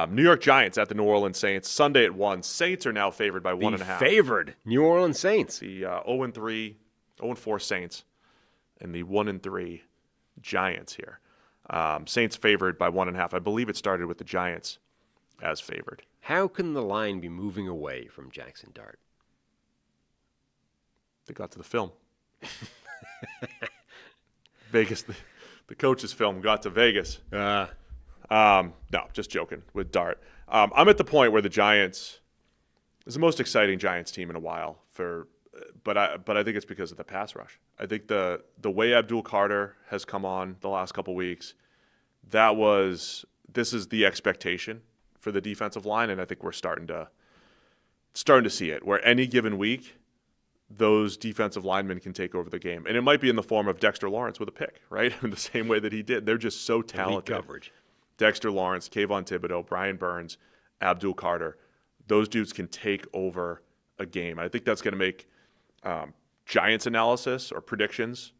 New York Giants at the New Orleans Saints, Sunday at 1. Saints are now favored by 1.5. The favored New Orleans Saints. The 0-3, 0-4 Saints, and the 1-3 Giants here. Saints favored by 1.5. I believe it started with the Giants as favored. How can the line be moving away from Jackson Dart? They got to the film. Vegas, the coach's film got to Vegas. No, just joking with Dart. I'm at the point where the Giants is the most exciting Giants team in a while. But I think it's because of the pass rush. I think the way Abdul Carter has come on the last couple weeks, this is the expectation for the defensive line, and I think we're starting to see it. Where any given week, those defensive linemen can take over the game, and it might be in the form of Dexter Lawrence with a pick, right? In the same way that he did. They're just so talented. Elite coverage. Dexter Lawrence, Kayvon Thibodeau, Brian Burns, Abdul Carter, those dudes can take over a game. I think that's going to make Giants analysis or predictions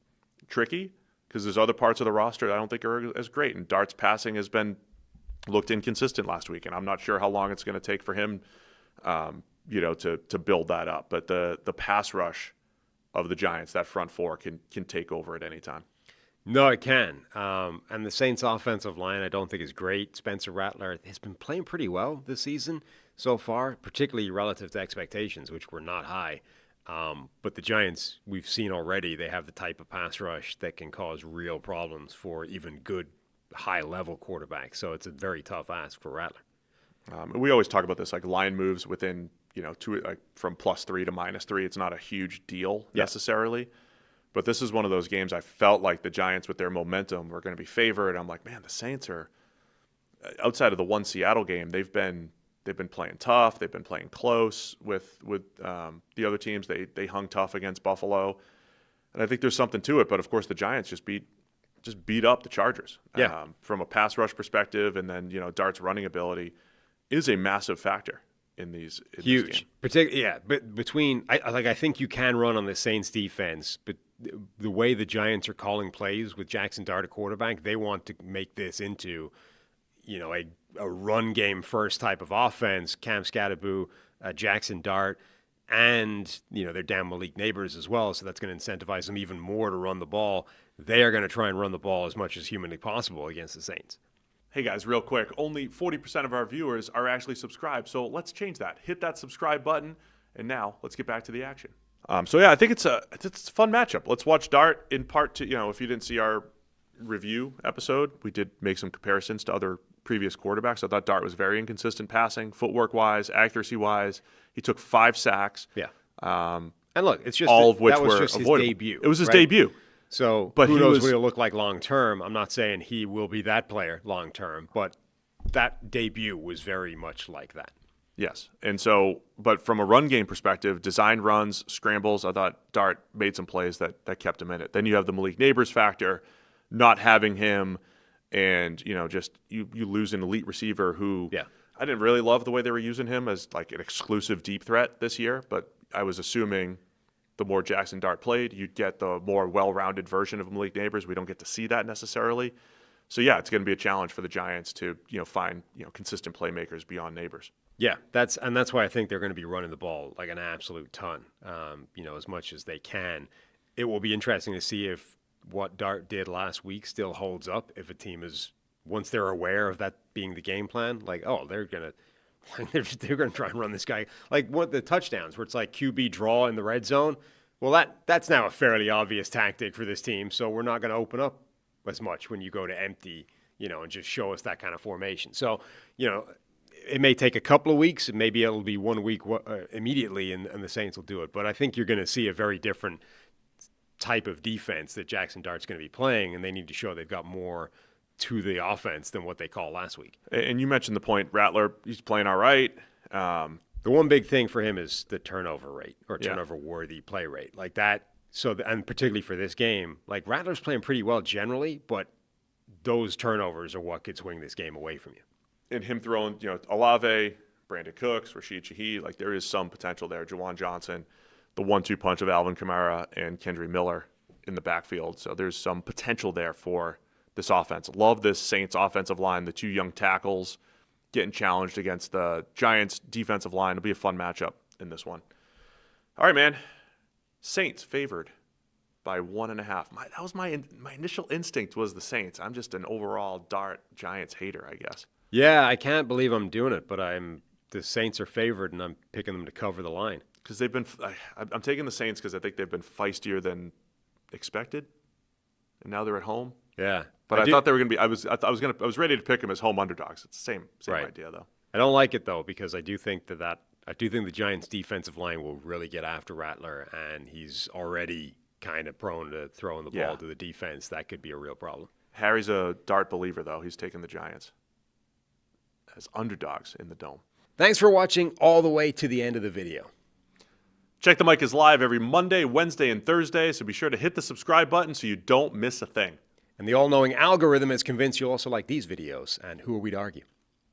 tricky because there's other parts of the roster that I don't think are as great. And Dart's passing has looked inconsistent last week, and I'm not sure how long it's going to take for him, to build that up. But the pass rush of the Giants, that front four, can take over at any time. No, it can. And the Saints' offensive line, I don't think is great. Spencer Rattler has been playing pretty well this season so far, particularly relative to expectations, which were not high. But the Giants, we've seen already, they have the type of pass rush that can cause real problems for even good, high-level quarterbacks. So it's a very tough ask for Rattler. We always talk about this, like line moves within, from +3 to -3. It's not a huge deal necessarily. But this is one of those games I felt like the Giants, with their momentum, were going to be favored. I'm like, man, the Saints are, outside of the one Seattle game, they've been playing tough. They've been playing close with the other teams. They hung tough against Buffalo, and I think there's something to it. But of course, the Giants just beat up the Chargers. From a pass rush perspective, and then Dart's running ability is a massive factor in these. Huge, particularly But I think you can run on the Saints defense, but the way the Giants are calling plays with Jackson Dart at quarterback, they want to make this into, a run game first type of offense. Cam Scatterboo, Jackson Dart, and they're down Malik Neighbors as well, so that's going to incentivize them even more to run the ball. They are going to try and run the ball as much as humanly possible against the Saints. Hey guys, real quick, only 40% of our viewers are actually subscribed, so let's change that. Hit that subscribe button, and now let's get back to the action. I think it's a fun matchup. Let's watch Dart in part two. If you didn't see our review episode, we did make some comparisons to other previous quarterbacks. I thought Dart was very inconsistent passing, footwork-wise, accuracy-wise. He took 5 sacks. Yeah. And look, it's just all of which that was were just avoidable. His debut. It was his debut. So who knows what he'll look like long term. I'm not saying he will be that player long term, but that debut was very much like that. Yes. And so, but from a run game perspective, designed runs, scrambles, I thought Dart made some plays that kept him in it. Then you have the Malik Neighbors factor, not having him, and, just you lose an elite receiver who I didn't really love the way they were using him as like an exclusive deep threat this year, but I was assuming the more Jackson Dart played, you'd get the more well-rounded version of Malik Neighbors. We don't get to see that necessarily. So, it's going to be a challenge for the Giants to, find, consistent playmakers beyond Neighbors. Yeah, that's why I think they're going to be running the ball like an absolute ton, as much as they can. It will be interesting to see if what Dart did last week still holds up, if a team is, once they're aware of that being the game plan, like, oh, they're going to try and run this guy. Like what the touchdowns where it's like QB draw in the red zone. Well, that's now a fairly obvious tactic for this team, so we're not going to open up as much when you go to empty, and just show us that kind of formation. So, it may take a couple of weeks. Maybe it'll be 1 week immediately, and the Saints will do it. But I think you're going to see a very different type of defense that Jackson Dart's going to be playing, and they need to show they've got more to the offense than what they called last week. And you mentioned the point, Rattler, he's playing all right. The one big thing for him is the turnover rate or turnover-worthy play rate. Like that, and particularly for this game, like Rattler's playing pretty well generally, but those turnovers are what could swing this game away from you. And him throwing, Olave, Brandon Cooks, Rashid Shaheed, like there is some potential there. Jawan Johnson, the 1-2 punch of Alvin Kamara and Kendry Miller in the backfield. So there's some potential there for this offense. Love this Saints offensive line, the 2 young tackles getting challenged against the Giants' defensive line. It'll be a fun matchup in this one. All right, man. Saints favored by 1.5. That was my initial instinct was the Saints. I'm just an overall Giants hater, I guess. Yeah, I can't believe I'm doing it, but the Saints are favored, and I'm picking them to cover the line. Because I'm taking the Saints because I think they've been feistier than expected, and now they're at home. Yeah, but I thought they were going to be. I was ready to pick them as home underdogs. It's the same idea though. I don't like it though because I do think the Giants' defensive line will really get after Rattler, and he's already kind of prone to throwing the ball to the defense. That could be a real problem. Harry's a Dart believer though. He's taking the Giants as underdogs in the Dome. Thanks for watching all the way to the end of the video. Check the Mic is live every Monday, Wednesday, and Thursday, so be sure to hit the subscribe button so you don't miss a thing. And the all-knowing algorithm is convinced you'll also like these videos, and who are we to argue?